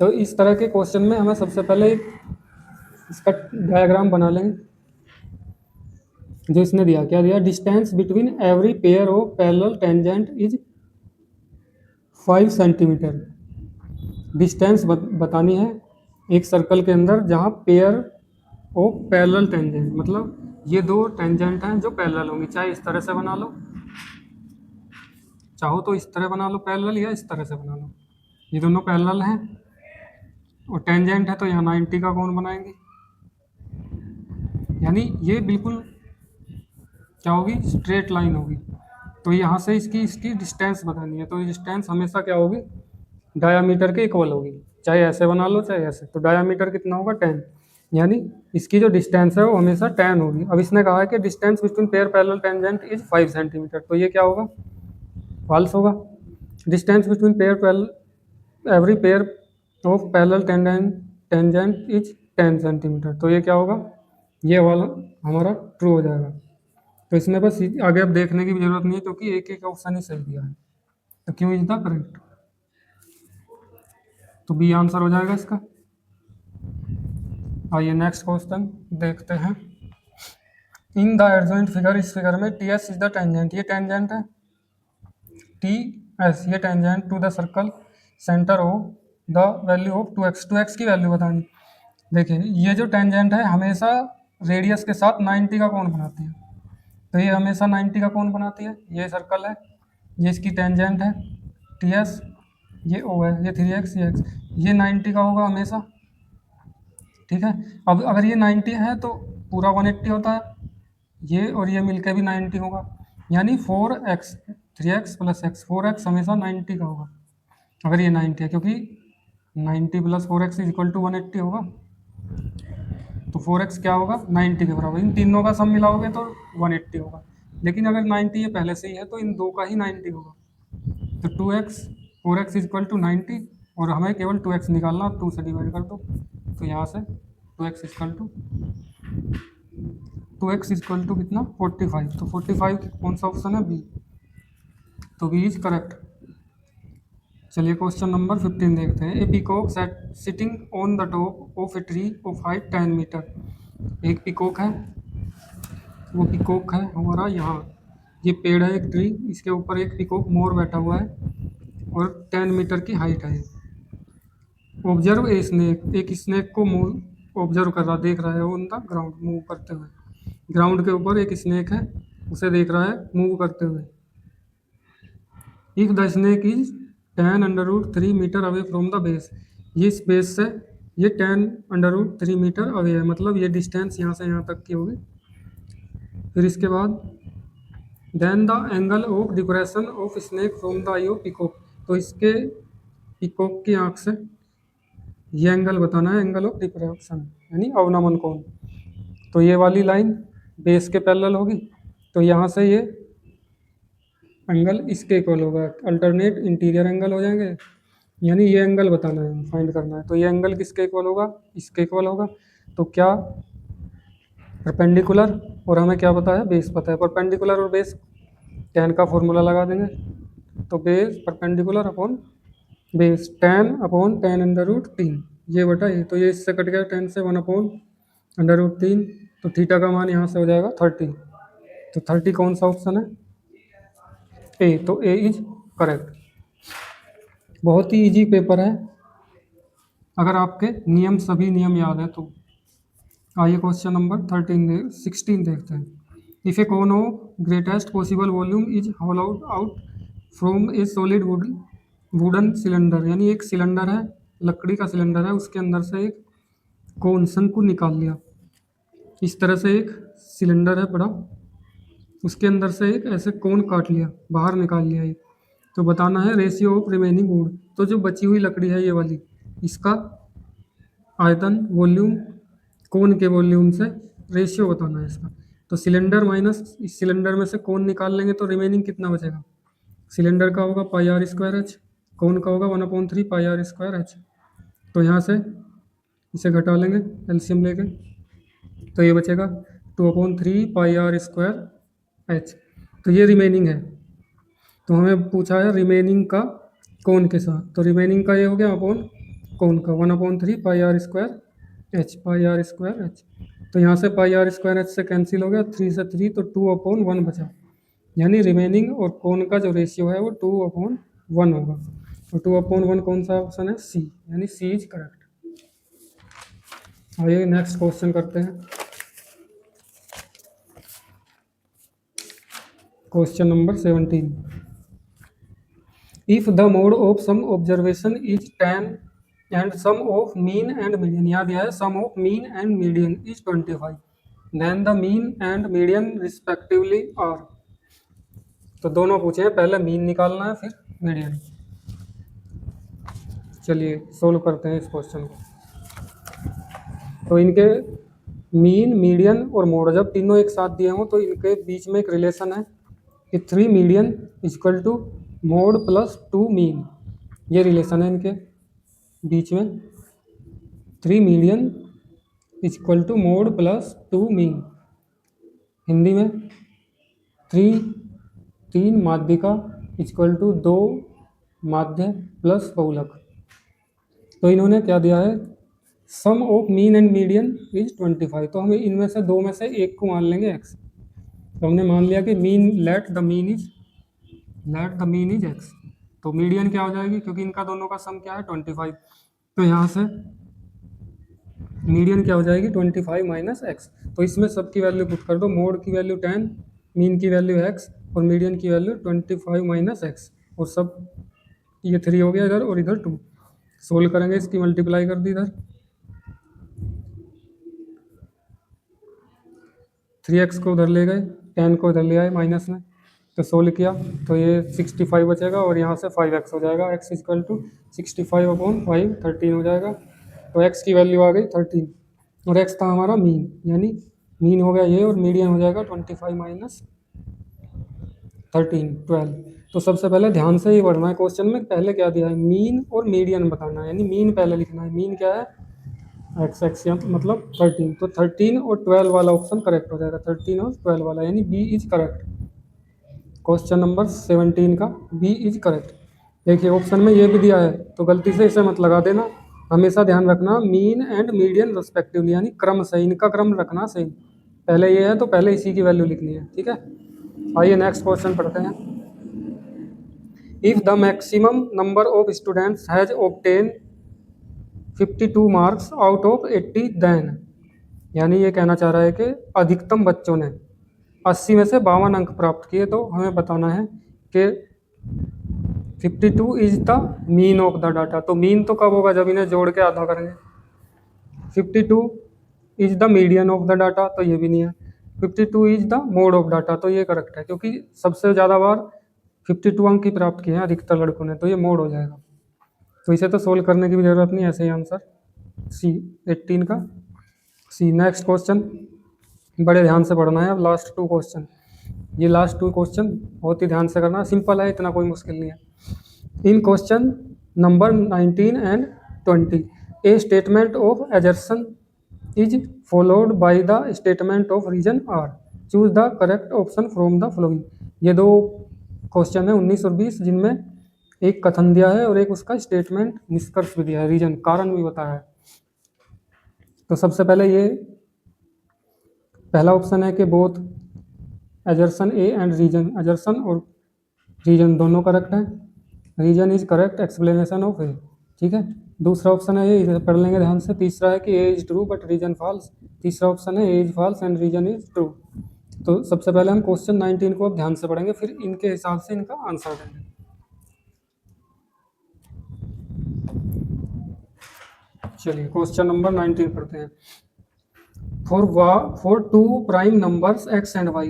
तो इस तरह के क्वेश्चन में हमें सबसे पहले इसका डायग्राम बना लेंगे। जो इसने दिया, क्या दिया, distance between every pair of parallel tangent is 5 centimetre. Distance बतानी है एक सर्कल के अंदर जहाँ पेयर ऑफ पैरेलल टेंजेंट, मतलब ये दो टेंजेंट हैं जो पैरेलल होंगी, चाहे इस तरह से बना लो, चाहो तो इस तरह बना लो पैरेलल, या इस तरह से बना लो। ये दोनों पैरेलल हैं और टेंजेंट है, तो यहाँ 90 का कोण बनाएंगे, यानी ये बिल्कुल क्या होगी, स्ट्रेट लाइन होगी। तो यहाँ से इसकी इसकी डिस्टेंस बतानी है, तो डिस्टेंस हमेशा क्या होगी, डायामीटर के इक्वल होगी, चाहे ऐसे बना लो चाहे ऐसे। तो डायामीटर कितना होगा, 10, यानी इसकी जो डिस्टेंस है वो हमेशा 10 होगी। अब इसने कहा है कि distance between pair parallel tangent is 5 centimetre, तो ये क्या होगा, फॉल्स होगा। Distance between pair parallel every pair of parallel tangent is 10 centimetre, तो ये क्या होगा, ये वाला हमारा ट्रू हो जाएगा। तो इसमें बस आगे अब देखने की भी जरूरत नहीं है, क्योंकि एक एक ऑप्शन ही सही दिया है। तो क्यों इज द करेक्ट, तो बी आंसर हो जाएगा इसका। आइए नेक्स्ट क्वेश्चन देखते हैं। इन द एडजॉइंट फिगर, इस फिगर में T S is the tangent, ये टेंजेंट है, टी एस ये tangent to the circle centre O the value of 2x, 2x की वैल्यू बतानी। देखिए ये जो टेंजेंट है हमेशा रेडियस के साथ 90 का कोण बनाती है, तो ये हमेशा 90 का कोण बनाती है। ये सर्कल है, ये इसकी टेंजेंट है टी एस, ये ओ है, ये 3x ये x, ये 90 का होगा हमेशा, ठीक है। अब अगर ये 90 है तो पूरा 180 होता है, ये और ये मिलके भी 90 होगा, यानी 4x 3x plus x, 4x हमेशा 90 का होगा अगर ये 90 है, क्योंकि 90 plus 4x is equal to 180 होगा। तो 4x क्या होगा, 90 के बराबर। इन तीनों का सम मिलाओगे तो 180 होगा, लेकिन अगर 90 ये पहले से ही है तो इन दो का ही 90 होगा। तो 2x 4x is equal to 90, और हमें केवल 2x निकालना, 2 से डिवाइड कर दो, तो यहाँ से 2x equal to 2x equal to कितना, 45। तो 45 कौन सा ऑप्शन है, बी, तो बी इज करेक्ट। चलिए क्वेश्चन नंबर 15 देखते हैं। A peacock sitting on the top of a tree of height 10 metre. एक पीकॉक है, वो पीकॉक है हमारा यहाँ, ये पेड़ है एक ट्री, इसके ऊपर एक पीकॉक मोर बैठा हुआ है और 10 मीटर की हाइट है। ऑब्जर्व ए स्नेक, एक स्नेक को मूव ऑब्जर्व कर रहा, देख रहा है ऑन द ग्राउंड, मूव करते हुए। ग्राउंड के ऊपर एक स्नेक है, उसे देख रहा है मूव करते हुए। If the snake is 10√3 metre away from the base, ये इस बेस से ये 10√3 मीटर अवे है, मतलब ये डिस्टेंस यहाँ से यहाँ तक की होगी। फिर इसके बाद then the angle of depression of snake from the eye of peacock, तो इसके पीकॉक की आँख से ये एंगल बताना है, एंगल ऑफ डिप्रेशन यानी अवनमन कोण। तो ये वाली लाइन बेस के पैरेलल होगी, तो यहाँ से ये एंगल इसके इक्वल होगा, अल्टरनेट इंटीरियर एंगल हो जाएंगे, यानी ये एंगल बताना है, फाइंड करना है। तो ये एंगल किसके इक्वल होगा, इसके इक्वल होगा। तो क्या परपेंडिकुलर, और हमें क्या पता है, बेस पता है। परपेंडिकुलर और बेस, tan का फॉर्मूला लगा देंगे, तो बेस परपेंडिकुलर अपॉन बेस 10/10√3, ये बटा ये, तो ये इससे कट गया 10 से 1/√3, तो थीटा का मान यहाँ से हो जाएगा 30। तो 30 कौन सा ऑप्शन है, ए, तो ए इज करेक्ट। बहुत ही इजी पेपर है अगर आपके नियम, सभी नियम याद है तो। आइए क्वेश्चन नंबर 16 देखते हैं। If A cone of greatest possible volume is होलोड out from A solid wooden cylinder, यानी एक सिलेंडर है, लकड़ी का सिलेंडर है, उसके अंदर से एक कोन शंकु निकाल लिया। इस तरह से एक सिलेंडर है बड़ा, उसके अंदर से एक ऐसे कोन काट लिया, बाहर निकाल लिया एक। तो बताना है रेशियो ऑफ रिमेनिंग वुड, तो जो बची हुई लकड़ी है ये वाली, इसका आयतन, वॉल्यूम कोन के वॉल्यूम से रेशियो बताना है इसका। तो सिलेंडर माइनस इस सिलेंडर में से कोन निकाल लेंगे तो रिमेनिंग कितना बचेगा? सिलेंडर का होगा पाई आर स्क्वायर एच, कोन का होगा 1/3 पाई आर स्क्वायर एच। तो यहाँ से इसे घटा लेंगे एलसीएम लेके, तो ये बचेगा 2/3 पाई आर स्क्वायर एच। तो ये रिमेनिंग है। तो हमें पूछा है रिमेनिंग का कोन के साथ, तो रिमेनिंग का ये हो गया अपॉन कोन का 1/3 pi r square h, pi r square h. तो यहाँ से पाई आर स्क्वायर एच से कैंसिल हो गया, 3 से 3 तो 2/1 बचा, यानी रिमेनिंग और कोन का जो रेशियो है वो 2/1 होगा। तो 2/1 कौन सा ऑप्शन है? सी, यानी सी इज करेक्ट। आइए नेक्स्ट क्वेश्चन करते हैं। Question number 17। If the mode of some observation is 10 and sum of mean and median, याद दिया है sum of mean and median is 25, then the mean and median respectively are. तो दोनों पूछे हैं, पहले मीन निकालना है फिर मीडियन। चलिए सोल्व करते हैं इस क्वेश्चन को। तो इनके मीन, मीडियन और मोड जब तीनों एक साथ दिए हों तो इनके बीच में एक रिलेशन है कि 3 median equal to mode plus 2 mean. ये रिलेशन है इनके बीच में, 3 median equal to mode plus 2 mean. Hindi में 3 माध्यिका इक्वल टू 2 माध्य प्लस बहुलक। तो इन्होंने क्या दिया है? Sum of mean and median is 25। तो हमें इनमें से दो में से एक को मान लेंगे x। तो हमने मान लिया कि mean let the mean is x। तो मीडियन क्या हो जाएगी, क्योंकि इनका दोनों का सम क्या है 25। तो यहाँ से मीडियन क्या हो जाएगी 25 माइनस x। तो इसमें सबकी वैल्यू पुट कर दो, मोड की वैल्यू 10, मीन की वैल्यू x और मीडियन की वैल्यू 25 माइनस x। और सब ये 3 हो गया इधर और इधर 2। सोल्व करेंगे, इसकी मल्टीप्लाई कर दी इधर, 3x को उधर ले गए, 10 को इधर ले आए माइनस में, तो सोल्व किया तो ये 65 बचेगा और यहाँ से 5x हो जाएगा। x इक्वल टू 65/5 13 हो जाएगा। तो x की वैल्यू आ गई 13 और x था हमारा मीन, यानी मीन हो गया ये और मीडियन हो जाएगा 25 माइनस 13 12। तो सबसे पहले ध्यान से ही पढ़ना है, क्वेश्चन में पहले क्या दिया है, मीन और मीडियन बताना है, यानी मीन पहले लिखना है। मीन क्या है? x मतलब 13। तो 13 और 12 वाला ऑप्शन करेक्ट हो जाएगा, 13 और 12 वाला, यानी B is correct. Question number 17 का बी इज करेक्ट। देखिए ऑप्शन में ये भी दिया है तो गलती से इसे मत लगा देना, हमेशा ध्यान रखना मीन एंड मीडियन रेस्पेक्टिवली, यानी क्रम से, इनका क्रम रखना सही। पहले ये है तो पहले इसी की वैल्यू लिखनी है, ठीक है। आइए नेक्स्ट क्वेश्चन पढ़ते हैं। If the maximum number of students has obtain 52 marks out of 80 then, यानी ये कहना चाह रहा है कि अधिकतम बच्चों ने 80 में से 52 अंक प्राप्त किए। तो हमें बताना है कि 52 is the mean of the data. तो मीन तो कब होगा? जब इन्हें जोड़ के आधा करेंगे। 52 is the median of the data, तो ये भी नहीं है। 52 is the mode of data, तो ये करेक्ट है, क्योंकि सबसे ज़्यादा बार 52 अंक ही प्राप्त किए हैं अधिकतर लड़कों ने, तो ये मोड हो जाएगा। तो इसे तो सोल्व करने की भी जरूरत नहीं, ऐसे ही आंसर सी 18 का सी। नेक्स्ट क्वेश्चन बड़े ध्यान से पढ़ना है। अब लास्ट 2 क्वेश्चन, ये लास्ट 2 क्वेश्चन बहुत ही ध्यान से करना, सिंपल है, इतना कोई मुश्किल नहीं है। In question number 19 and 20 a statement of assertion is followed by the statement of reason R, choose the correct option from the following. ये 2 क्वेश्चन है 19 और 20, जिनमें एक कथन दिया है और एक उसका स्टेटमेंट निष्कर्ष भी दिया है, रीजन कारण भी बताया है। तो सबसे पहले ये पहला ऑप्शन है कि both assertion A and reason, assertion और रीजन दोनों करेक्ट है। Reason is correct explanation of A, ठीक है। दूसरा ऑप्शन है ये, इसे पढ़ लेंगे ध्यान से। तीसरा है कि A is true but reason false. तीसरा ऑप्शन है A is false and reason is true. तो सबसे पहले हम क्वेश्चन 19 को अब ध्यान से पढ़ेंगे, फिर इनके हिसाब से इनका आंसर देंगे। चलिए क्वेश्चन नंबर 19 पढ़ते हैं। For 2 prime numbers x and y,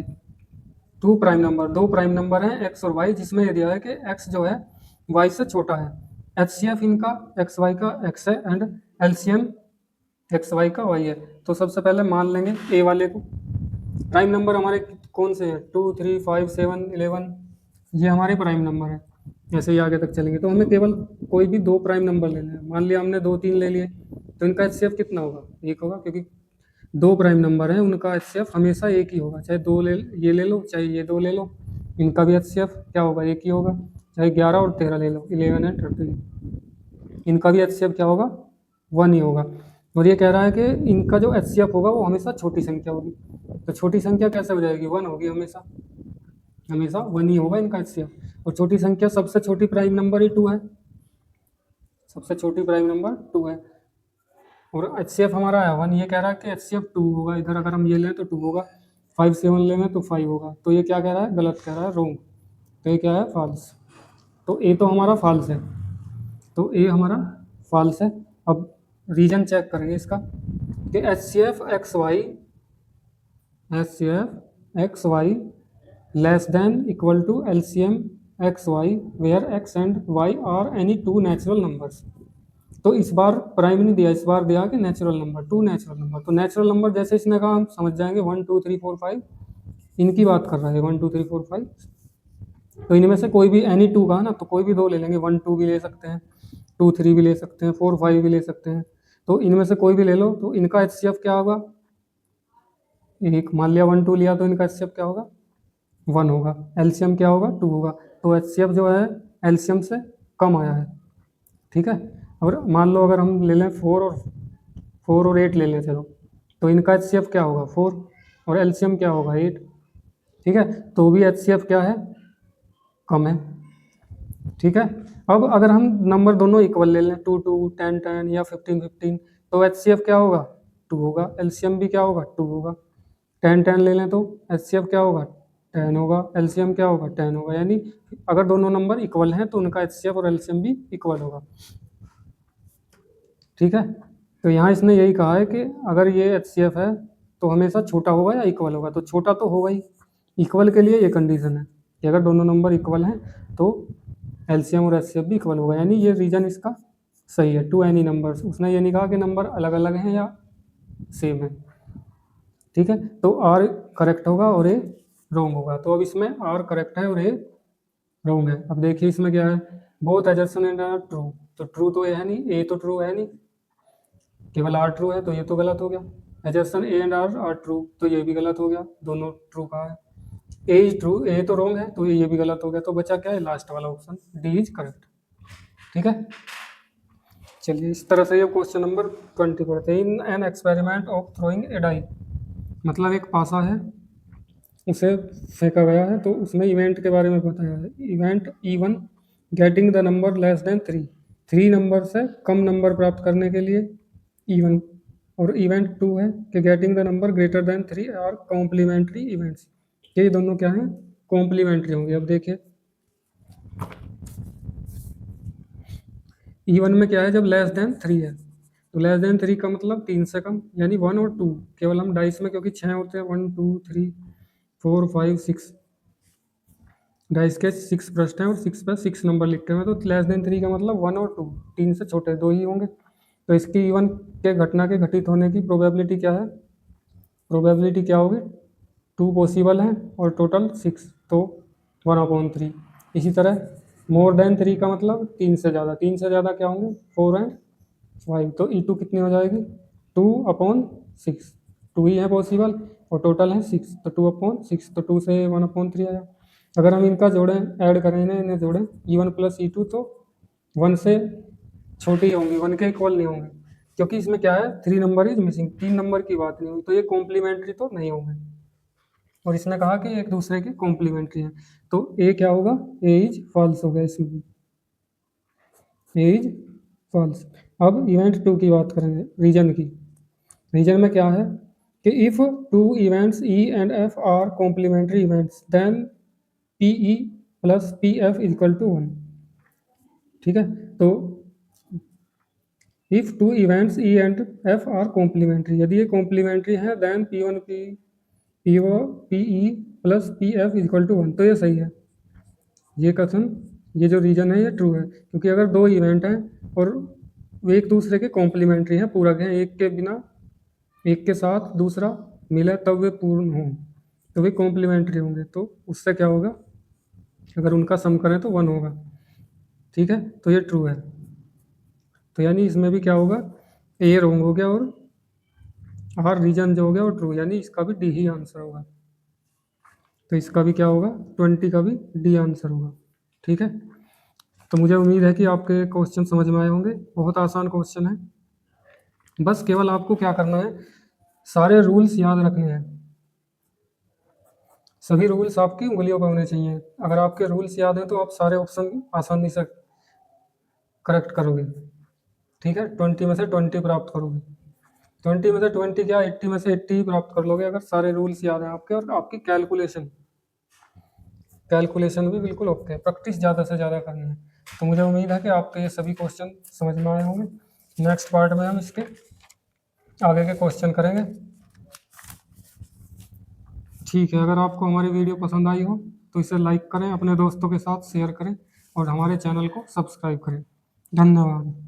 2 prime number, 2 prime number हैं x और y, जिसमें ये दिया है कि x जो है y से छोटा है। HCF इनका xy का x है एंड LCM एक्स वाई का वाई है। तो सबसे पहले मान लेंगे ए वाले को। प्राइम नंबर हमारे कौन से हैं? 2 3 5 7 11, ये हमारे प्राइम नंबर है। ऐसे ही आगे तक चलेंगे तो हमें केवल कोई भी दो प्राइम नंबर लेने हैं। मान लिया हमने 2 3 ले लिए, तो इनका एचसीएफ कितना होगा? एक होगा, क्योंकि दो प्राइम नंबर है, उनका एचसीएफ हमेशा एक ही होगा। चाहे दो ले, ये ले लो, चाहे ये दो ले लो, इनका भी एचसीएफ क्या होगा? एक ही होगा। चाहे 11 और 13 ले लो, 11 एंड 13, इनका भी एचसीएफ क्या होगा? 1 ही होगा। और ये कह रहा है कि इनका जो एचसीएफ होगा वो हमेशा छोटी संख्या होगी। तो छोटी संख्या कैसे हो जाएगी? 1 होगी हमेशा। हमेशा 1 ही होगा इनका एचसीएफ। और छोटी संख्या सबसे छोटी प्राइम नंबर ही 2 है। सबसे छोटी प्राइम नंबर 2 है। और एचसीएफ हमारा है 1। ये कह रहा है कि एचसीएफ 2 होगा। इधर अगर हम ये लें तो 2 होगा, 5 7 लें तो 5 होगा। तो ये क्या कह रहा है? गलत कह रहा है, रॉन्ग। तो ये क्या है? फॉल्स। तो ए तो हमारा फॉल्स है। तो ए हमारा फॉल्स है। अब रीजन चेक करेंगे इसका कि H C F X Y, H C F X Y less than equal to L C M X Y where X and Y are any two natural numbers. तो इस बार prime नहीं दिया, इस बार दिया कि natural number, two natural number. तो natural number जैसे इसने कहा हम समझ जाएंगे 1 2 3 4 5 इनकी बात कर रहा है। 1 2 3 4 5, तो इनमें से कोई भी एनी टू का ना, तो कोई भी दो ले लेंगे। 1 2 भी ले सकते हैं, 2 3 भी ले सकते हैं, 4 5 भी ले सकते हैं। तो इनमें से कोई भी ले लो, तो इनका एचसीएफ क्या होगा? एक। मान लिया 1 2 लिया तो इनका एचसीएफ क्या होगा? 1 होगा। एलसीएम क्या होगा? 2 होगा। तो एचसीएफ जो है एलसीएम से कम आया है। ठीक है। और मान लो अगर हम ले लें 4 और 8 ले लें, चलो, तो इनका एचसीएफ क्या होगा? 4, और एलसीएम क्या होगा? 8। ठीक है। तो भी एचसीएफ क्या है? कम है। ठीक है। अब अगर हम नंबर दोनों इक्वल ले लें, 2 2 10 10 या 15 15, तो एचसीएफ क्या होगा? 2 होगा। एलसीएम भी क्या होगा? 2 होगा। 10 10 ले लें तो एचसीएफ क्या होगा? 10 होगा। एलसीएम क्या होगा? 10 होगा। यानी अगर दोनों नंबर इक्वल हैं तो उनका एचसीएफ और एलसीएम भी इक्वल होगा। ठीक है। तो यहाँ इसने यही कहा है कि अगर ये एचसीएफ है तो हमेशा छोटा होगा या इक्वल होगा? तो छोटा तो होगा ही। इक्वल के लिए ये कंडीशन है कि अगर दोनों नंबर इक्वल हैं तो एलसीएम और एचसीएफ भी इक्वल होगा। यानी ये रीजन इसका सही है, टू एनी नंबर्स। उसने ये नहीं कहा कि नंबर अलग अलग हैं या सेम है। ठीक है। तो आर करेक्ट होगा और ए रॉन्ग होगा। तो अब इसमें आर करेक्ट है और ए रॉन्ग है। अब देखिए इसमें क्या है? Both assertion and R true. तो ट्रू तो ये है नहीं, ए तो ट्रू है नहीं, केवल आर ट्रू है, तो ये तो गलत हो गया। Assertion A and R are true, तो ये भी गलत हो गया, दोनों ट्रू कहा है। ए इज ट्रू, ए तो रॉन्ग है, तो ये भी गलत हो गया। तो बचा क्या है? लास्ट वाला ऑप्शन, डी इज करेक्ट। ठीक है। चलिए इस तरह से ये क्वेश्चन नंबर 20 पढ़ते हैं। In an experiment of throwing a die, मतलब एक पासा है, उसे फेंका गया है, तो उसमें इवेंट के बारे में बताया है। Event E1 getting the number less than 3, 3 number से कम नंबर प्राप्त करने के लिए E1। और इवेंट 2 है कि getting the number greater than 3 are complementary events. ये दोनों क्या हैं? कॉम्प्लीमेंट्री होंगे। अब देखिए E1 में क्या है? जब लेस देन 3 है, तो लेस देन 3 का मतलब 3 से कम, यानी 1 और 2। केवल हम डाइस में क्योंकि 6 होते हैं, 1 2 3 4 5 6, डाइस के 6 पृष्ठ हैं और 6 पर 6 नंबर लिखे हुए हैं। तो लेस देन 3 का मतलब 1 और 2, 3 से छोटे 2 ही होंगे। तो इसकी E1 के घटना के घटित होने की प्रोबेबिलिटी क्या है? प्रोबेबिलिटी क्या होगी? 2 पॉसिबल हैं और टोटल 6, तो 1/3। इसी तरह मोर देन 3 का मतलब 3 से ज़्यादा, 3 से ज़्यादा क्या होंगे? 4 एंड 5। तो E2 कितनी हो जाएगी? 2/6। 2 ही है पॉसिबल और टोटल है 6, तो 2/6। तो 2 से 1/3 आया। अगर हम इनका जोड़ें, ऐड करें, इन्हें जोड़ें, E1 प्लस E2, तो 1 से छोटी होंगी, 1 के इक्वल नहीं होंगे, क्योंकि इसमें क्या है? 3 नंबर इज मिसिंग, 3 नंबर की बात नहीं हुई, तो ये कॉम्प्लीमेंट्री तो नहीं होंगे। और इसने कहा कि एक दूसरे के कॉम्प्लीमेंट्री हैं, तो ए क्या होगा? ए इज फॉल्स हो गया इसमें भी, ए इज फॉल्स। अब इवेंट 2 की बात करेंगे, रीजन की। रीजन में क्या है कि if two events E and F are complementary events then P E plus P F equal to 1। ठीक है। तो if two events E and F are complementary, यदि ये कॉम्प्लीमेंट्री है, then P1 P O P E plus P F equal to 1, तो ये सही है। ये कथन, ये जो रीजन है ये ट्रू है, क्योंकि अगर दो इवेंट हैं और वो एक दूसरे के कॉम्प्लीमेंट्री हैं, पूरक हैं, एक के बिना, एक के साथ दूसरा मिले तब वे पूर्ण हों, तो वे कॉम्प्लीमेंट्री होंगे, तो उससे क्या होगा, अगर उनका सम करें तो 1 होगा। ठीक है, तो ये ट्रू है। तो यानी इसमें भी क्या होगा, ए रॉन्ग हो गया और आर रीजन जो हो गया वो ट्रू, यानी इसका भी डी ही आंसर होगा। तो इसका भी क्या होगा, 20 का भी डी आंसर होगा। ठीक है, तो मुझे उम्मीद है कि आपके क्वेश्चन समझ में आए होंगे, बहुत आसान क्वेश्चन है। बस केवल आपको क्या करना है, सारे रूल्स याद रखने हैं, सभी रूल्स आपकी उंगलियों पर होने चाहिए। अगर आपके रूल्स याद हैं तो आप सारे ऑप्शन आसानी से करेक्ट करोगे। ठीक है, 20 में से 20 प्राप्त करोगे, 20 में से 20 क्या, 80 में से 80 ही प्राप्त कर लोगे, अगर सारे रूल्स याद हैं आपके, और आपकी कैलकुलेशन कैलकुलेशन भी बिल्कुल ओके है। प्रैक्टिस ज़्यादा से ज़्यादा करनी है। तो मुझे उम्मीद है कि आपके ये सभी क्वेश्चन समझ में आए होंगे। नेक्स्ट पार्ट में हम इसके आगे के क्वेश्चन करेंगे। ठीक है, अगर आपको हमारी वीडियो पसंद आई हो तो इसे लाइक करें, अपने दोस्तों के साथ शेयर करें और हमारे चैनल को सब्सक्राइब करें। धन्यवाद।